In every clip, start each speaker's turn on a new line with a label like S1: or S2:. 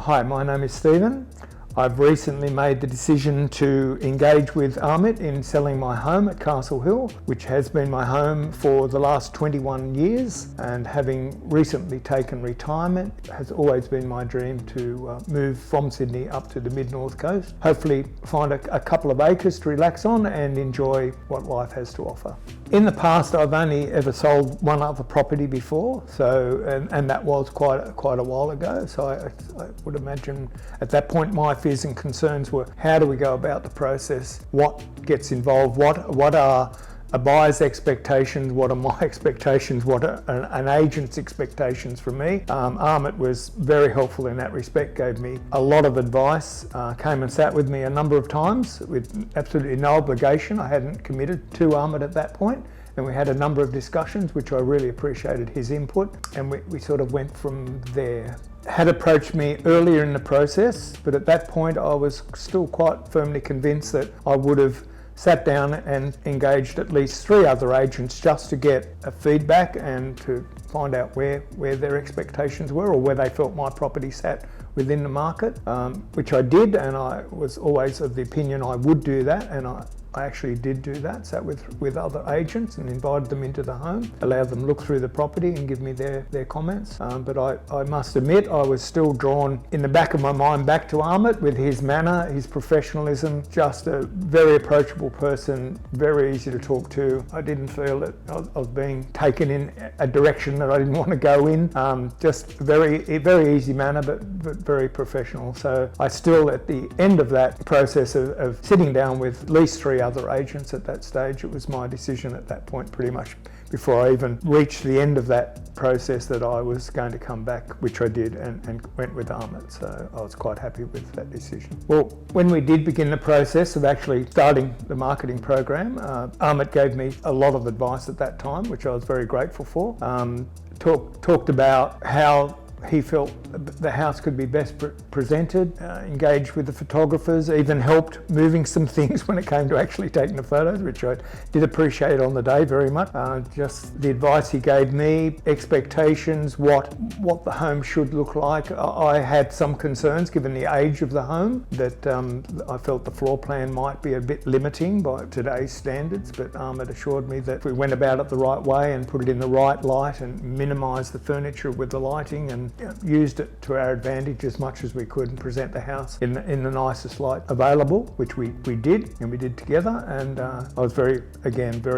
S1: Hi, my name is Stephen. I've recently made the decision to engage with Amit in selling my home at Castle Hill, which has been my home for the last 21 years, and having recently taken retirement, it has always been my dream to move from Sydney up to the mid-north coast, hopefully find a couple of acres to relax on and enjoy what life has to offer. In the past, I've only ever sold one other property before, and that was quite a while ago. So I would imagine at that point my fears and concerns were, how do we go about the process? What gets involved? What are a buyer's expectations? What are my expectations? What are an agent's expectations from me? Amit was very helpful in that respect, gave me a lot of advice, came and sat with me a number of times with absolutely no obligation. I hadn't committed to Amit at that point, and we had a number of discussions which I really appreciated his input, and we sort of went from there. Had approached me earlier in the process, but at that point I was still quite firmly convinced that I would have sat down and engaged at least 3 other agents just to get a feedback and to find out where their expectations were or where they felt my property sat within the market, which I did, and I was always of the opinion I would do that, and I actually did do that. Sat with other agents and invited them into the home, allowed them to look through the property and give me their comments. But I must admit I was still drawn in the back of my mind back to Amit with his manner, his professionalism, just a very approachable person, very easy to talk to. I didn't feel that I was being taken in a direction that I didn't want to go in. Just very easy manner, but very professional. So I still, at the end of that process of sitting down with at least 3 other agents at that stage, it was my decision at that point, pretty much before I even reached the end of that process, that I was going to come back, which I did, and went with Amit. So I was quite happy with that decision. Well, when we did begin the process of actually starting the marketing program, Amit gave me a lot of advice at that time, which I was very grateful for. Talked about how he felt the house could be best presented, engaged with the photographers, even helped moving some things when it came to actually taking the photos, which I did appreciate on the day very much. Just the advice he gave me, expectations, what the home should look like. I had some concerns given the age of the home, that I felt the floor plan might be a bit limiting by today's standards, but Amit assured me that if we went about it the right way and put it in the right light and minimised the furniture with the lighting and used it to our advantage as much as we could and present the house in the nicest light available, which we did, and we did together. And I was very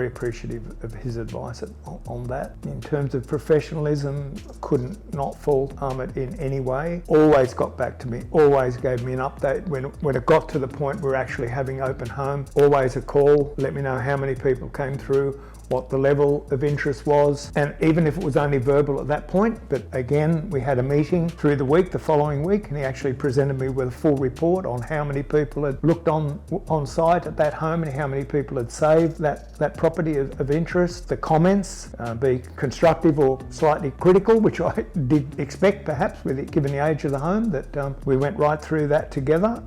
S1: appreciative of his advice on that. In terms of professionalism, couldn't not fault Amit in any way. Always got back to me, always gave me an update when it got to the point we were actually having open home. Always a call, let me know how many people came through, what the level of interest was, and even if it was only verbal at that point. But again, we had a meeting through the week, the following week, and he actually presented me with a full report on how many people had looked on site at that home and how many people had saved that property of interest. The comments, be constructive or slightly critical, which I did expect perhaps given the age of the home, that we went right through that together.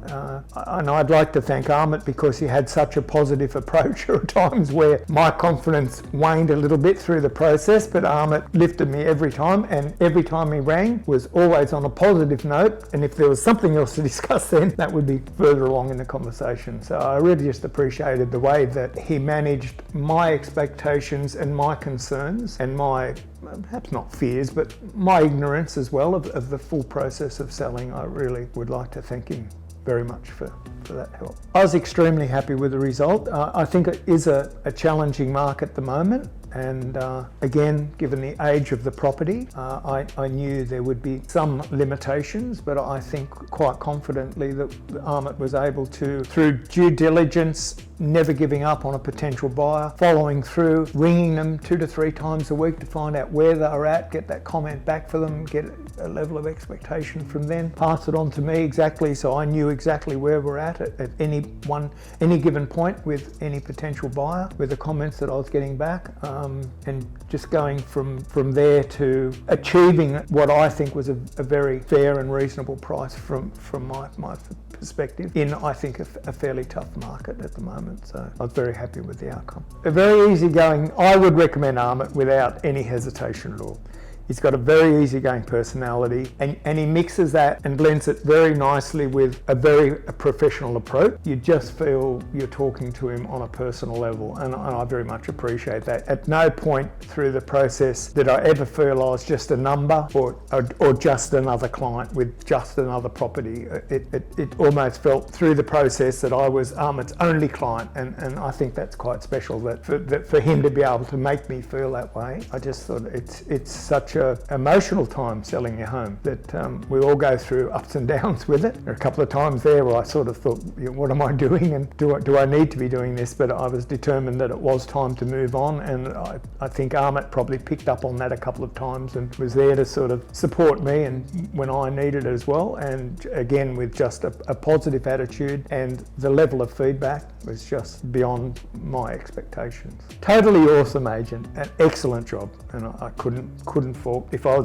S1: And I'd like to thank Amit because he had such a positive approach. There were times where my confidence waned a little bit through the process, but Amit lifted me every time, and every time he rang was always on a positive note, and if there was something else to discuss then, that would be further along in the conversation. So I really just appreciated the way that he managed my expectations and my concerns and my, perhaps not fears, but my ignorance as well of the full process of selling. I really would like to thank him very much for that help. I was extremely happy with the result. I think it is a challenging market at the moment, and again, given the age of the property, I knew there would be some limitations, but I think quite confidently that Amit was able to, through due diligence, never giving up on a potential buyer, following through, ringing them 2 to 3 times a week to find out where they are at, get that comment back for them, get a level of expectation from them, pass it on to me exactly, so I knew exactly where we're at any given point with any potential buyer, with the comments that I was getting back, and just going from there to achieving what I think was a very fair and reasonable price from my perspective in, I think, a fairly tough market at the moment. So I was very happy with the outcome. A very easygoing, I would recommend Amit without any hesitation at all. He's got a very easygoing personality, and he mixes that and blends it very nicely with a very professional approach. You just feel you're talking to him on a personal level, and I very much appreciate that. At no point through the process did I ever feel I was just a number or just another client with just another property. It almost felt through the process that I was Amit's only client, and I think that's quite special that for him to be able to make me feel that way. I just thought it's such a emotional time selling your home that we all go through ups and downs with it. There are a couple of times there where I sort of thought, what am I doing, and do I need to be doing this? But I was determined that it was time to move on, and I think Amit probably picked up on that a couple of times and was there to sort of support me and when I needed it as well, and again with just a positive attitude, and the level of feedback was just beyond my expectations. Totally awesome agent, an excellent job, and I couldn't fault. If I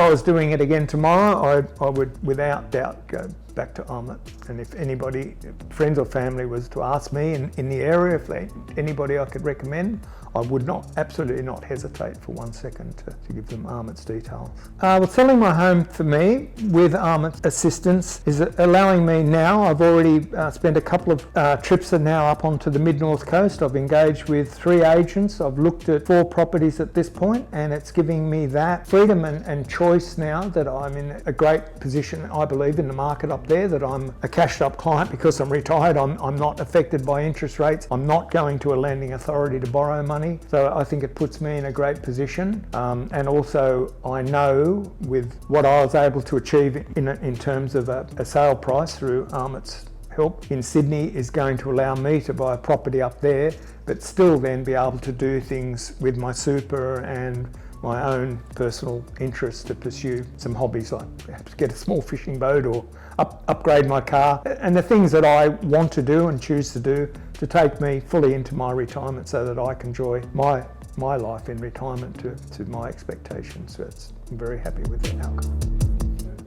S1: was doing it again tomorrow, I would without doubt go back to Amit. And if anybody, friends or family, was to ask me in the area if anybody I could recommend, I would absolutely not hesitate for 1 second to give them Amit's details. Well, selling my home for me with Amit's assistance is allowing me now. I've already spent a couple of trips now up onto the mid-north coast. I've engaged with 3 agents. I've looked at 4 properties at this point, and it's giving me that freedom and choice now that I'm in a great position, I believe, in the market up there, that I'm a cashed up client because I'm retired. I'm not affected by interest rates. I'm not going to a lending authority to borrow money. So I think it puts me in a great position, and also I know with what I was able to achieve in terms of a sale price through Amit's help in Sydney is going to allow me to buy a property up there, but still then be able to do things with my super and my own personal interests to pursue some hobbies, like perhaps get a small fishing boat or upgrade my car, and the things that I want to do and choose to do to take me fully into my retirement so that I can enjoy my life in retirement to my expectations. So I'm very happy with the outcome.